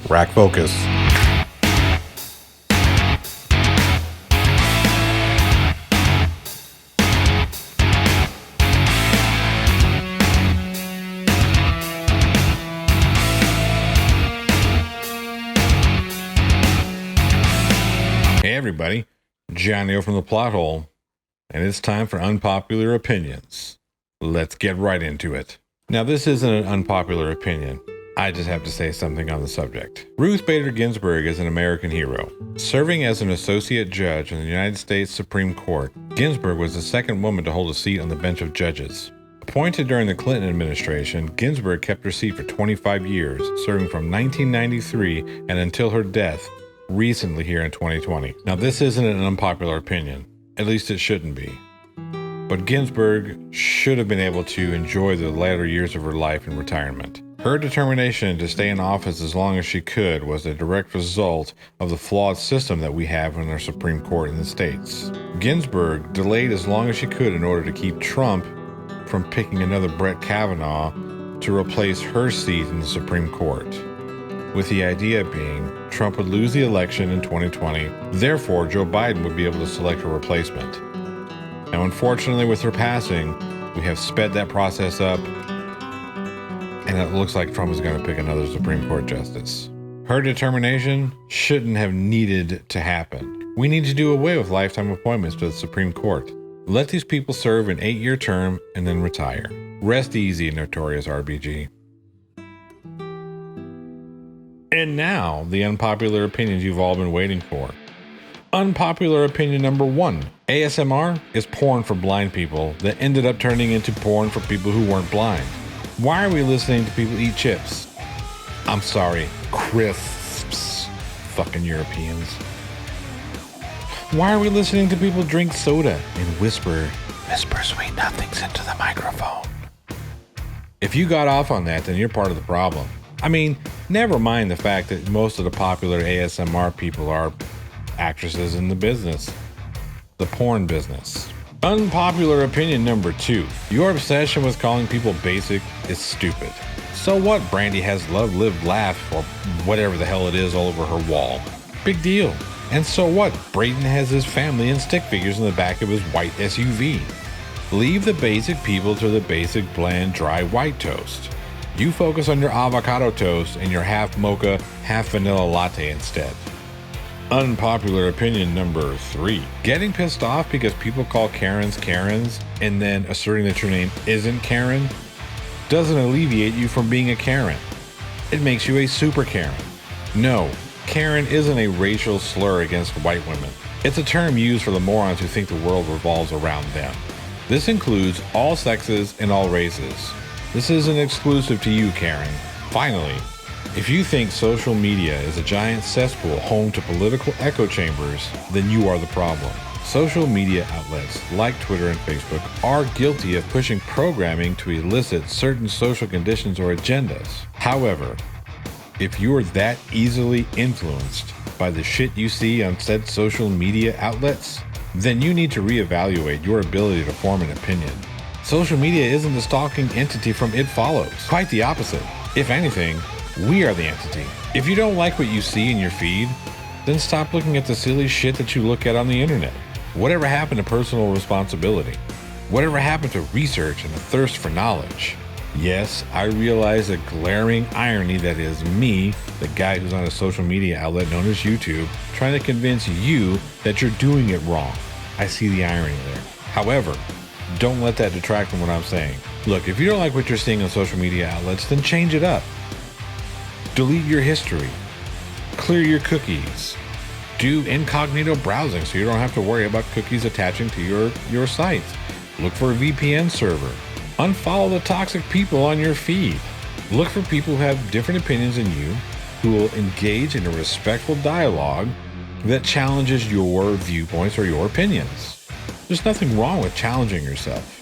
Rack focus. Hey everybody, Johnny O from the Plot Hole, and it's time for Unpopular Opinions. Let's get right into it. Now, this isn't an unpopular opinion. I just have to say something on the subject. Ruth Bader Ginsburg is an American hero. Serving as an associate judge in the United States Supreme Court, Ginsburg was the second woman to hold a seat on the bench of judges. Appointed during the Clinton administration, Ginsburg kept her seat for 25 years, serving from 1993 and until her death recently here in 2020. Now, this isn't an unpopular opinion. At least it shouldn't be. But Ginsburg should have been able to enjoy the latter years of her life in retirement. Her determination to stay in office as long as she could was a direct result of the flawed system that we have in our Supreme Court in the States. Ginsburg delayed as long as she could in order to keep Trump from picking another Brett Kavanaugh to replace her seat in the Supreme Court, with the idea being Trump would lose the election in 2020, therefore Joe Biden would be able to select a replacement. Now, unfortunately, with her passing, we have sped that process up, and it looks like Trump is going to pick another Supreme Court justice. Her determination shouldn't have needed to happen. We need to do away with lifetime appointments to the Supreme Court. Let these people serve an 8-year term and then retire. Rest easy, notorious RBG. And now, the unpopular opinions you've all been waiting for. Unpopular opinion number 1. ASMR is porn for blind people that ended up turning into porn for people who weren't blind. Why are we listening to people eat chips? I'm sorry, crisps. Fucking Europeans. Why are we listening to people drink soda and whisper sweet nothings into the microphone? If you got off on that, then you're part of the problem. I mean, never mind the fact that most of the popular ASMR people are actresses in the business, the porn business. Unpopular opinion number 2. Your obsession with calling people basic is stupid. So what? Brandy has love, live, laugh, or whatever the hell it is all over her wall. Big deal. And so what? Brayden has his family and stick figures in the back of his white SUV. Leave the basic people to the basic, bland, dry white toast. You focus on your avocado toast and your half mocha, half vanilla latte instead. Unpopular opinion number 3. Getting pissed off because people call Karens Karens and then asserting that your name isn't Karen doesn't alleviate you from being a Karen. It makes you a super Karen. No, Karen isn't a racial slur against white women. It's a term used for the morons who think the world revolves around them. This includes all sexes and all races. This isn't exclusive to you, Karen. Finally, if you think social media is a giant cesspool home to political echo chambers, then you are the problem. Social media outlets like Twitter and Facebook are guilty of pushing programming to elicit certain social conditions or agendas. However, if you are that easily influenced by the shit you see on said social media outlets, then you need to reevaluate your ability to form an opinion. Social media isn't the stalking entity from It Follows. Quite the opposite. If anything, we are the entity. If you don't like what you see in your feed, then stop looking at the silly shit that you look at on the internet. Whatever happened to personal responsibility? Whatever happened to research and a thirst for knowledge? Yes, I realize the glaring irony that is me, the guy who's on a social media outlet known as YouTube, trying to convince you that you're doing it wrong. I see the irony there. However, don't let that detract from what I'm saying. Look, if you don't like what you're seeing on social media outlets, then change it up. Delete your history. Clear your cookies. Do incognito browsing so you don't have to worry about cookies attaching to your site. Look for a VPN server. Unfollow the toxic people on your feed. Look for people who have different opinions than you, who will engage in a respectful dialogue that challenges your viewpoints or your opinions. There's nothing wrong with challenging yourself.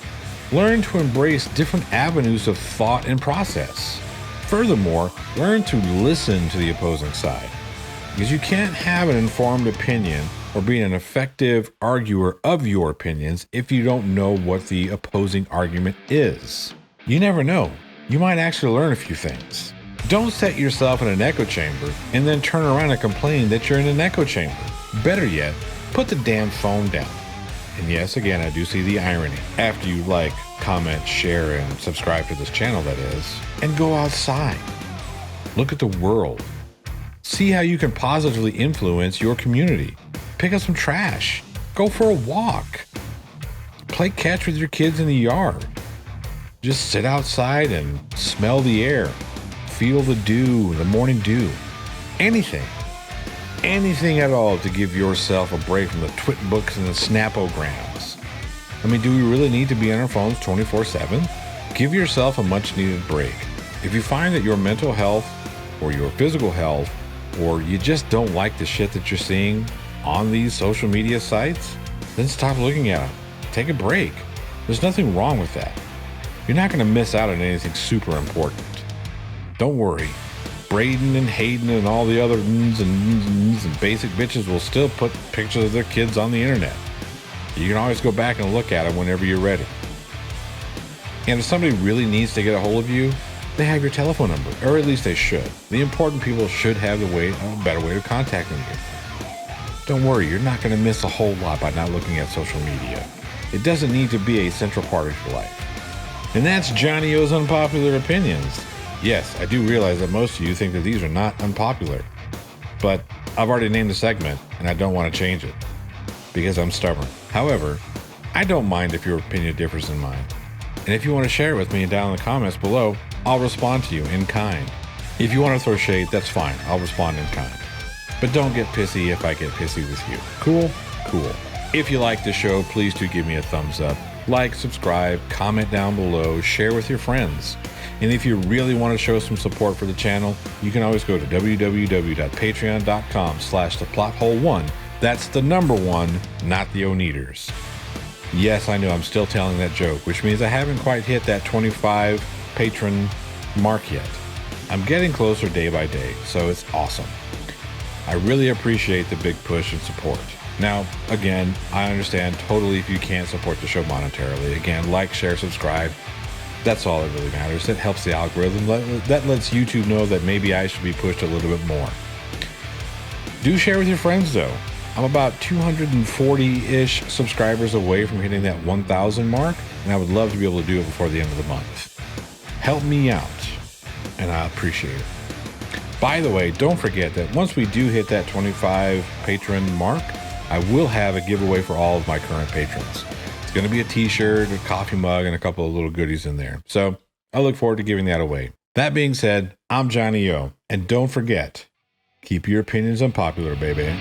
Learn to embrace different avenues of thought and process. Furthermore, learn to listen to the opposing side, because you can't have an informed opinion or be an effective arguer of your opinions if you don't know what the opposing argument is. You never know. You might actually learn a few things. Don't set yourself in an echo chamber and then turn around and complain that you're in an echo chamber. Better yet, put the damn phone down. And yes, again, I do see the irony. After you like, comment, share, and subscribe to this channel, that is, and go outside. Look at the world. See how you can positively influence your community. Pick up some trash. Go for a walk. Play catch with your kids in the yard. Just sit outside and smell the air. Feel the dew, the morning dew. Anything at all to give yourself a break from the twit books and the snapograms. I mean, do we really need to be on our phones 24/7? Give yourself a much needed break. If you find that your mental health or your physical health, or you just don't like the shit that you're seeing on these social media sites, then stop looking at them. Take a break. There's nothing wrong with that. You're not going to miss out on anything super important. Don't worry. Braden and Hayden and all the other and basic bitches will still put pictures of their kids on the internet. You can always go back and look at them whenever you're ready. And if somebody really needs to get a hold of you, they have your telephone number, or at least they should. The important people should have a better way of contacting you. Don't worry, you're not going to miss a whole lot by not looking at social media. It doesn't need to be a central part of your life. And that's Johnny O's Unpopular Opinions. Yes, I do realize that most of you think that these are not unpopular, but I've already named the segment and I don't want to change it because I'm stubborn. However, I don't mind if your opinion differs than mine. And if you want to share it with me down in the comments below, I'll respond to you in kind. If you want to throw shade, that's fine. I'll respond in kind. But don't get pissy if I get pissy with you. Cool? Cool. If you like the show, please do give me a thumbs up. Like, subscribe, comment down below, share with your friends. And if you really want to show some support for the channel, you can always go to www.patreon.com/theplothole1. That's the number 1, not the O-Neaters. Yes, I know I'm still telling that joke, which means I haven't quite hit that 25 patron mark yet. I'm getting closer day by day, so it's awesome. I really appreciate the big push and support. Now, again, I understand totally if you can't support the show monetarily. Again, like, share, subscribe. That's all that really matters. It helps the algorithm. That lets YouTube know that maybe I should be pushed a little bit more. Do share with your friends, though. I'm about 240-ish subscribers away from hitting that 1,000 mark, and I would love to be able to do it before the end of the month. Help me out, and I appreciate it. By the way, don't forget that once we do hit that 25 patron mark, I will have a giveaway for all of my current patrons. It's going to be a t-shirt, a coffee mug, and a couple of little goodies in there. So I look forward to giving that away. That being said, I'm Johnny O, and don't forget, keep your opinions unpopular, baby.